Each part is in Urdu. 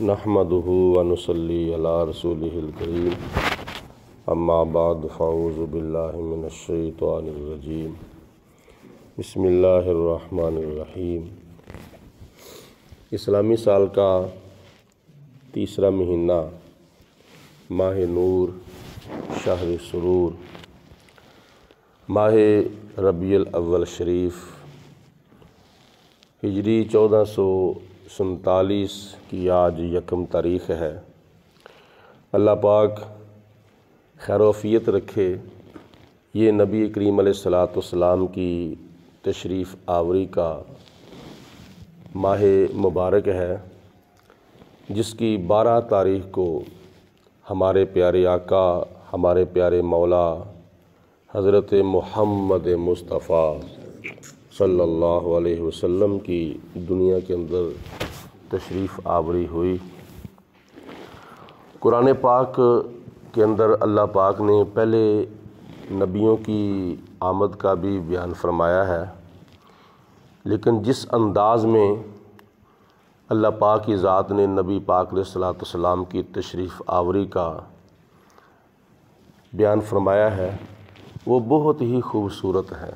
نحمدہ ونصلی علی رسولہ الکریم اما بعد فاعوذ باللہ من الشیطان الرجیم بسم اللہ الرحمن الرحیم۔ اسلامی سال کا تیسرا مہینہ ماہ نور، شہر سرور، ماہ ربیع الاول شریف، ہجری 1447 کی آج یکم تاریخ ہے۔ اللہ پاک خیر و عافیت رکھے۔ یہ نبی کریم علیہ السلام کی تشریف آوری کا ماہ مبارک ہے، جس کی 12 تاریخ کو ہمارے پیارے آقا، ہمارے پیارے مولا حضرت محمد مصطفیٰ صلی اللہ علیہ وسلم کی دنیا کے اندر تشریف آوری ہوئی۔ قرآن پاک کے اندر اللہ پاک نے پہلے نبیوں کی آمد کا بھی بیان فرمایا ہے، لیکن جس انداز میں اللہ پاک کی ذات نے نبی پاک علیہ السلام کی تشریف آوری کا بیان فرمایا ہے، وہ بہت ہی خوبصورت ہے۔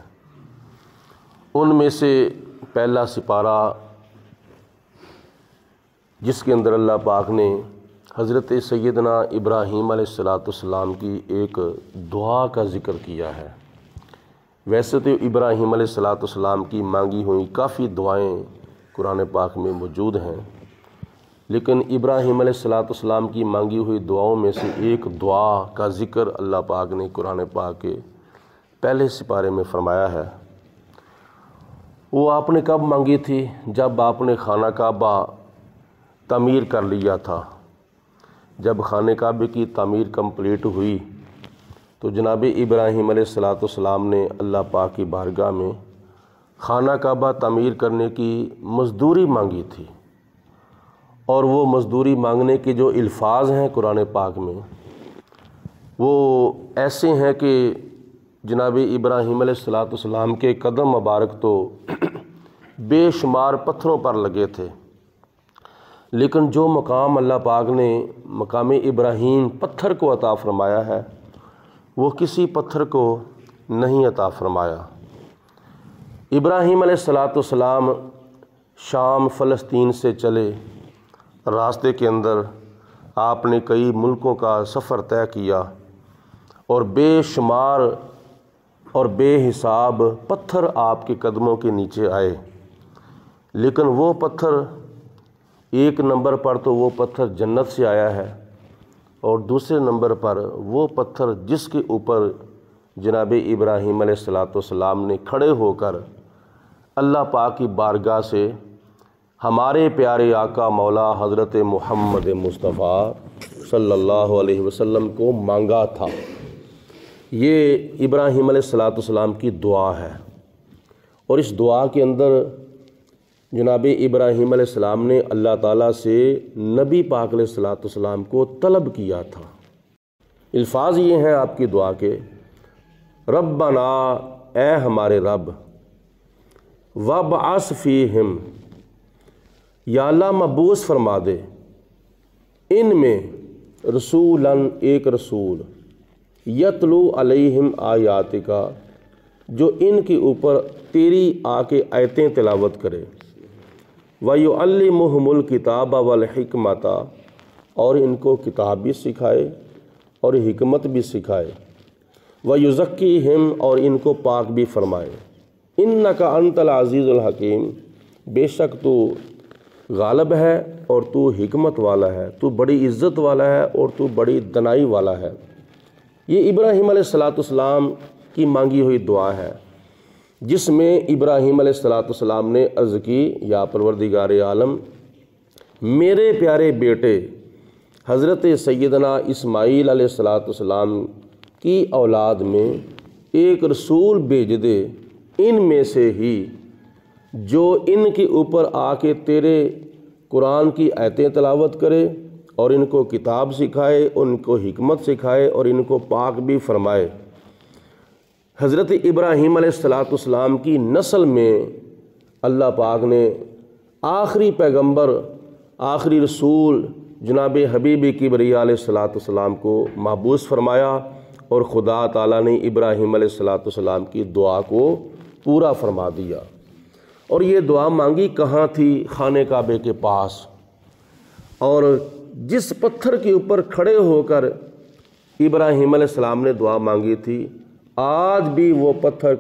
ان میں سے پہلا سپارہ جس کے اندر اللہ پاک نے حضرت سیدنا ابراہیم علیہ السلام کی ایک دعا کا ذکر کیا ہے۔ ویسے تو ابراہیم علیہ السلام کی مانگی ہوئی کافی دعائیں قرآن پاک میں موجود ہیں، لیکن ابراہیم علیہ السلام کی مانگی ہوئی دعاؤں میں سے ایک دعا کا ذکر اللہ پاک نے قرآن پاک کے پہلے سپارے میں فرمایا ہے۔ وہ آپ نے کب مانگی تھی؟ جب آپ نے خانہ کعبہ تعمیر کر لیا تھا۔ جب خانہ کعبے کی تعمیر کمپلیٹ ہوئی تو جناب ابراہیم علیہ السلام نے اللہ پاک کی بارگاہ میں خانہ کعبہ تعمیر کرنے کی مزدوری مانگی تھی، اور وہ مزدوری مانگنے کے جو الفاظ ہیں قرآن پاک میں، وہ ایسے ہیں کہ جناب ابراہیم علیہ السلام کے قدم مبارک تو بے شمار پتھروں پر لگے تھے، لیکن جو مقام اللہ پاک نے مقام ابراہیم پتھر کو عطا فرمایا ہے، وہ کسی پتھر کو نہیں عطا فرمایا۔ ابراہیم علیہ السلام شام فلسطین سے چلے، راستے کے اندر آپ نے کئی ملکوں کا سفر طے کیا، اور بے شمار اور بے حساب پتھر آپ کے قدموں کے نیچے آئے، لیکن وہ پتھر ایک نمبر پر تو وہ پتھر جنت سے آیا ہے، اور دوسرے نمبر پر وہ پتھر جس کے اوپر جناب ابراہیم علیہ السلام نے کھڑے ہو کر اللہ پاک کی بارگاہ سے ہمارے پیارے آقا مولا حضرت محمد مصطفیٰ صلی اللہ علیہ وسلم کو مانگا تھا، یہ ابراہیم علیہ السلام کی دعا ہے۔ اور اس دعا کے اندر جناب ابراہیم علیہ السلام نے اللہ تعالیٰ سے نبی پاک علیہ السلام کو طلب کیا تھا۔ الفاظ یہ ہیں آپ کی دعا کے، ربنا، اے ہمارے رب، وابعث فیہم، یا اللہ مبعوث فرما دے ان میں رسولاً، ایک رسول، یتلو علیہم آیاتکا، جو ان کے اوپر تیری آ کے آیتیں تلاوت کرے، وَيُعَلِّمُهُمُ الْكِتَابَ وَالْحِكْمَةَ، اور ان کو کتاب بھی سکھائے اور حکمت بھی سکھائے، وَيُزَكِّيهِمْ، اور ان کو پاک بھی فرمائے، إِنَّكَ أَنْتَ الْعَزِيزُ الْحَكِيمُ، بے شک تو غالب ہے اور تو حکمت والا ہے، تو بڑی عزت والا ہے اور تو بڑی دنائی والا ہے۔ یہ ابراہیم علیہ السلام کی مانگی ہوئی دعا ہے، جس میں ابراہیم علیہ السلام نے عرض کی، یا پروردگار عالم، میرے پیارے بیٹے حضرت سیدنا اسماعیل علیہ السلام کی اولاد میں ایک رسول بھیج دے، ان میں سے ہی جو ان کے اوپر آ کے تیرے قرآن کی آیتیں تلاوت کرے اور ان کو کتاب سکھائے، ان کو حکمت سکھائے اور ان کو پاک بھی فرمائے۔ حضرت ابراہیم علیہ السلام کی نسل میں اللہ پاک نے آخری پیغمبر آخری رسول جناب حبیب کبریا علیہ السلام کو محبوس فرمایا اور خدا تعالیٰ نے ابراہیم علیہ السلام کی دعا کو پورا فرما دیا۔ اور یہ دعا مانگی کہاں تھی؟ خانہ کعبے کے پاس، اور جس پتھر کے اوپر کھڑے ہو کر ابراہیم علیہ السلام نے دعا مانگی تھی، آج بھی وہ پتھر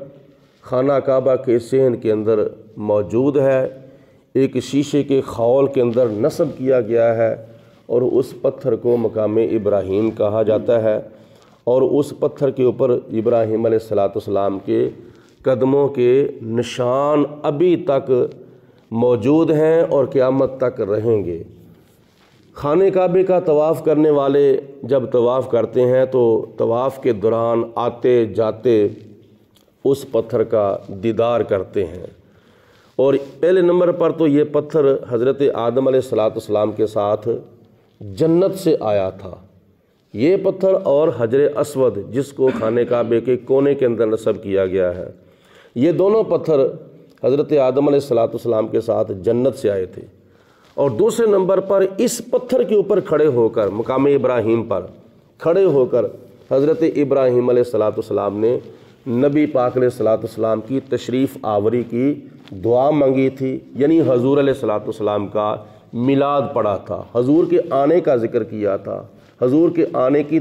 خانہ کعبہ کے صحن کے اندر موجود ہے، ایک شیشے کے خول کے اندر نصب کیا گیا ہے، اور اس پتھر کو مقام ابراہیم کہا جاتا ہے، اور اس پتھر کے اوپر ابراہیم علیہ السلام کے قدموں کے نشان ابھی تک موجود ہیں اور قیامت تک رہیں گے۔ خانہ کعبے کا طواف کرنے والے جب طواف کرتے ہیں تو طواف کے دوران آتے جاتے اس پتھر کا دیدار کرتے ہیں، اور پہلے نمبر پر تو یہ پتھر حضرت آدم علیہ السلام کے ساتھ جنت سے آیا تھا۔ یہ پتھر اور حجر اسود جس کو خانہ کعبے کے کونے کے اندر نصب کیا گیا ہے، یہ دونوں پتھر حضرت آدم علیہ السلام کے ساتھ جنت سے آئے تھے۔ اور دوسرے نمبر پر اس پتھر کے اوپر کھڑے ہو کر مقام ابراہیم پر کھڑے ہو کر حضرت ابراہیم علیہ السلام نے نبی پاک علیہ السلام کی تشریف آوری کی دعا مانگی تھی، یعنی حضور علیہ السلام کا میلاد پڑھا تھا، حضور کے آنے کا ذکر کیا تھا، حضور کے آنے کی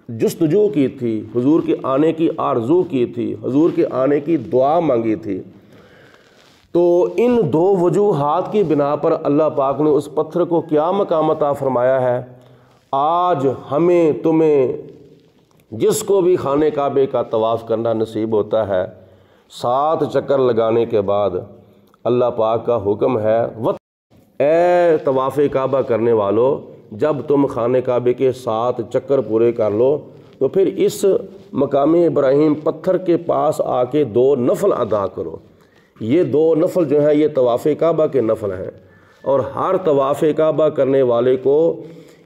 جستجو کی تھی، حضور کے آنے کی آرزو کی تھی، حضور کے آنے کی دعا مانگی تھی۔ تو ان دو وجوہات کی بنا پر اللہ پاک نے اس پتھر کو کیا مقام عطا فرمایا ہے؟ آج ہمیں تمہیں جس کو بھی خانہ کعبے کا طواف کرنا نصیب ہوتا ہے، 7 چکر لگانے کے بعد اللہ پاک کا حکم ہے، اے طواف کعبہ کرنے والو، جب تم خانہ کعبے کے 7 چکر پورے کر لو تو پھر اس مقام ابراہیم پتھر کے پاس آ کے 2 نفل ادا کرو۔ یہ 2 نفل جو ہیں یہ طواف کعبہ کے نفل ہیں، اور ہر طواف کعبہ کرنے والے کو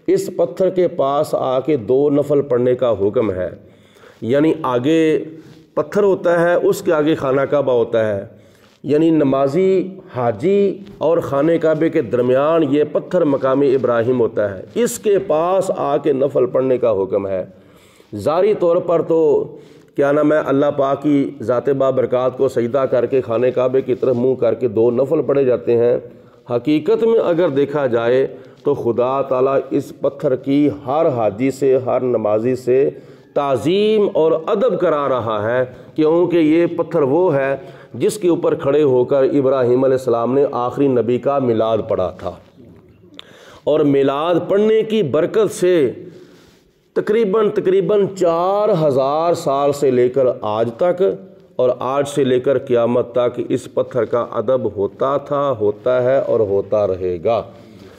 اس پتھر کے پاس آ کے 2 نفل پڑھنے کا حکم ہے، یعنی آگے پتھر ہوتا ہے، اس کے آگے خانہ کعبہ ہوتا ہے، یعنی نمازی حاجی اور خانہ کعبے کے درمیان یہ پتھر مقام ابراہیم ہوتا ہے، اس کے پاس آ کے نفل پڑھنے کا حکم ہے۔ ظاہری طور پر تو کیا نام ہے، اللہ پاک کی ذات بابرکات کو سجدہ کر کے خانہ کعبے کی طرف منہ کر کے 2 نفل پڑھے جاتے ہیں۔ حقیقت میں اگر دیکھا جائے تو خدا تعالیٰ اس پتھر کی ہر حاجی سے، ہر نمازی سے تعظیم اور ادب کرا رہا ہے، کیونکہ یہ پتھر وہ ہے جس کے اوپر کھڑے ہو کر ابراہیم علیہ السلام نے آخری نبی کا میلاد پڑھا تھا، اور میلاد پڑھنے کی برکت سے تقریباً 4000 سال سے لے کر آج تک، اور آج سے لے کر قیامت تک اس پتھر کا ادب ہوتا تھا، ہوتا ہے اور ہوتا رہے گا۔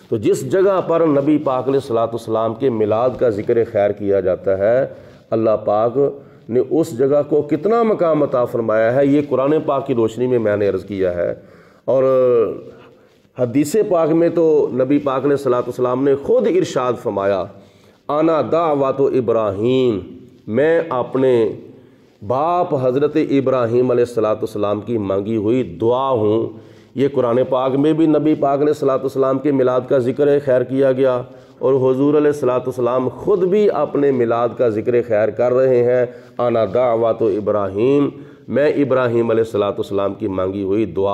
تو جس جگہ پر نبی پاک علیہ السلام کے میلاد کا ذکر خیر کیا جاتا ہے، اللہ پاک نے اس جگہ کو کتنا مقام عطا فرمایا ہے، یہ قرآن پاک کی روشنی میں نے عرض کیا ہے۔ اور حدیث پاک میں تو نبی پاک علیہ السلام نے خود ارشاد فرمایا، انا دعوت ابراہیم، میں اپنے باپ حضرت ابراہیم علیہ السلام کی مانگی ہوئی دعا ہوں۔ یہ قرآن پاک میں بھی نبی پاک علیہ السلام کے میلاد کا ذکر خیر کیا گیا، اور حضور علیہ السلام خود بھی اپنے میلاد کا ذکر خیر کر رہے ہیں، انا دعوت ابراہیم، میں ابراہیم علیہ السلام کی مانگی ہوئی دعا